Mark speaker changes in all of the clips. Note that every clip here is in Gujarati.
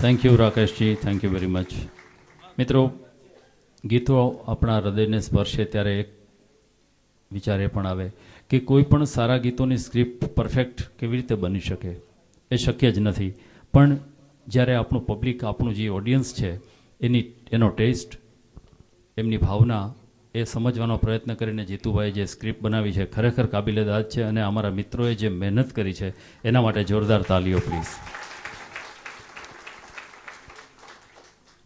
Speaker 1: Thank you Rakeshji, thank you very much. મિત્રો, ગીતો આપણા હૃદયને સ્પર્શે ત્યારે એક વિચાર એ પણ આવે કે કોઈ પણ સારા ગીતોની સ્ક્રિપ્ટ પરફેક્ટ કેવી રીતે બની શકે, એ શક્ય જ નથી. પણ જ્યારે આપણું પબ્લિક, આપણું જે ઓડિયન્સ છે, એનો ટેસ્ટ, એમની ભાવના એ સમજવાનો પ્રયત્ન કરીને જીતુભાઈ જે સ્ક્રિપ્ટ બનાવી છે ખરેખર કાબિલેદાદ છે. અને અમારા મિત્રોએ જે મહેનત કરી છે એના માટે જોરદાર તાલીઓ પ્લીઝ.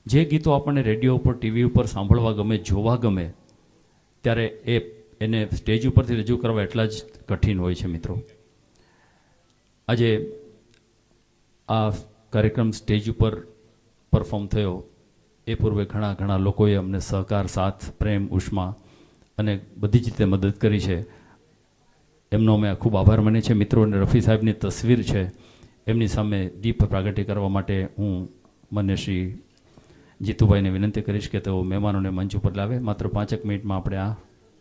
Speaker 1: જે ગીતો આપણને રેડિયો ઉપર, ટીવી ઉપર સાંભળવા ગમે, જોવા ગમે, ત્યારે એને સ્ટેજ ઉપરથી રજૂ કરવા એટલા જ કઠિન હોય છે. મિત્રો, આજે આ કાર્યક્રમ સ્ટેજ ઉપર પરફોર્મ થયો એ પૂર્વે ઘણા લોકોએ અમને સહકાર, સાથ, પ્રેમ, ઉષ્મા અને બધી જ રીતે મદદ કરી છે. એમનો અમે ખૂબ આભાર માનીએ છીએ. મિત્રો, અને રફી સાહેબની તસવીર છે, એમની સામે દીપ પ્રાગટ્ય કરવા માટે હું માન્ય શ્રી જીતુભાઈને વિનંતી કરીશ કે તેઓ મહેમાનોને મંચ ઉપર લાવે. માત્ર 5 મિનિટમાં આપણે આ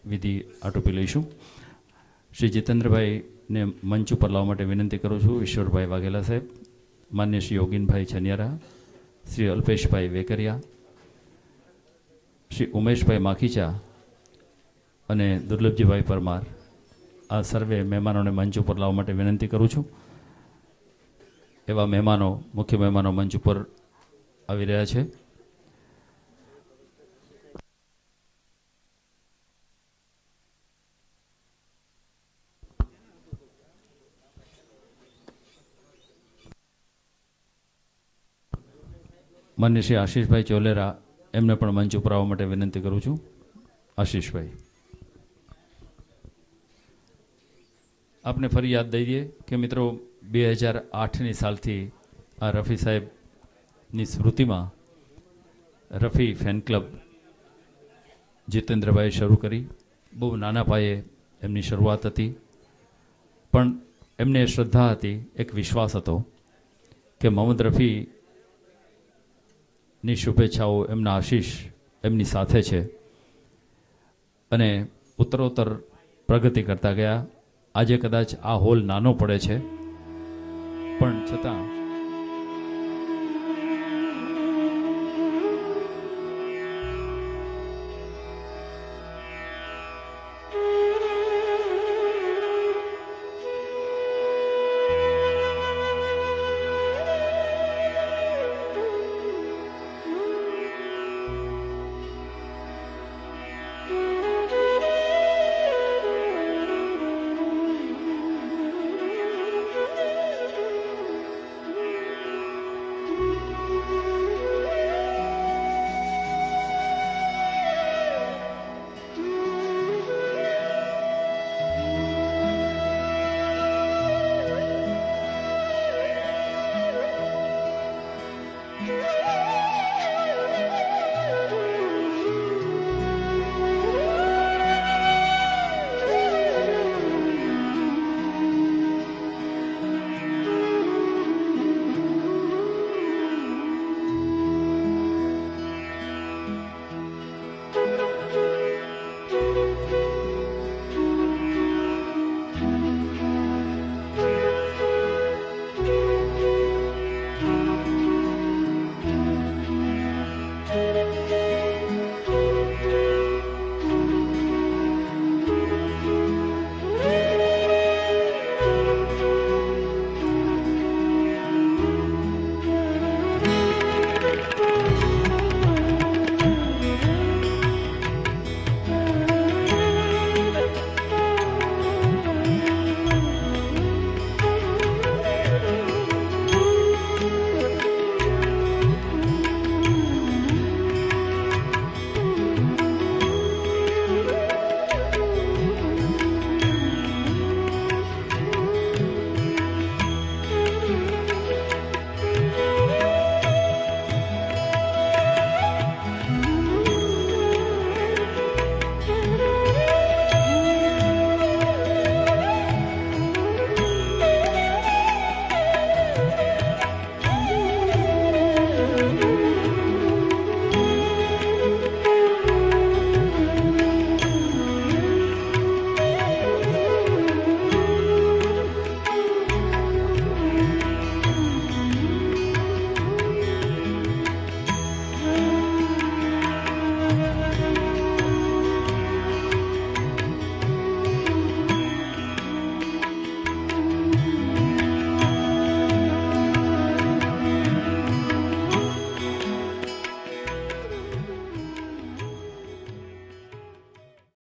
Speaker 1: વિધિ આટોપી લઈશું. શ્રી જીતેન્દ્રભાઈને મંચ ઉપર લાવવા માટે વિનંતી કરું છું. ઈશ્વરભાઈ વાઘેલા સાહેબ, માન્ય શ્રી યોગીનભાઈ છનિયારા, શ્રી અલ્પેશભાઈ વેકરિયા, શ્રી ઉમેશભાઈ માખીચા અને દુર્લભજીભાઈ પરમાર, આ સર્વે મહેમાનોને મંચ ઉપર લાવવા માટે વિનંતી કરું છું. એવા મહેમાનો, મુખ્ય મહેમાનો મંચ ઉપર આવી રહ્યા છે. માન્ય શ્રી આશીષભાઈ ચોલેરા, એમને પણ મંચ ઉપર આવવા માટે વિનંતી કરું છું. આશીષભાઈ, આપને ફરી યાદ દઈ દઈએ કે મિત્રો, 2008ની સાલથી આ રફી સાહેબની સ્મૃતિમાં રફી ફેન ક્લબ જીતેન્દ્રભાઈ શરૂ કરી. બહુ નાના પાયે એમની શરૂઆત હતી, પણ એમને શ્રદ્ધા હતી, એક વિશ્વાસ હતો કે મોહમ્મદ રફીની શુભેચ્છાઓ, એમના આશીષ એમની સાથે છે અને ઉત્તરોત્તર પ્રગતિ કરતા ગયા. આજે કદાચ આ હોલ નાનો પડે છે, પણ છતાં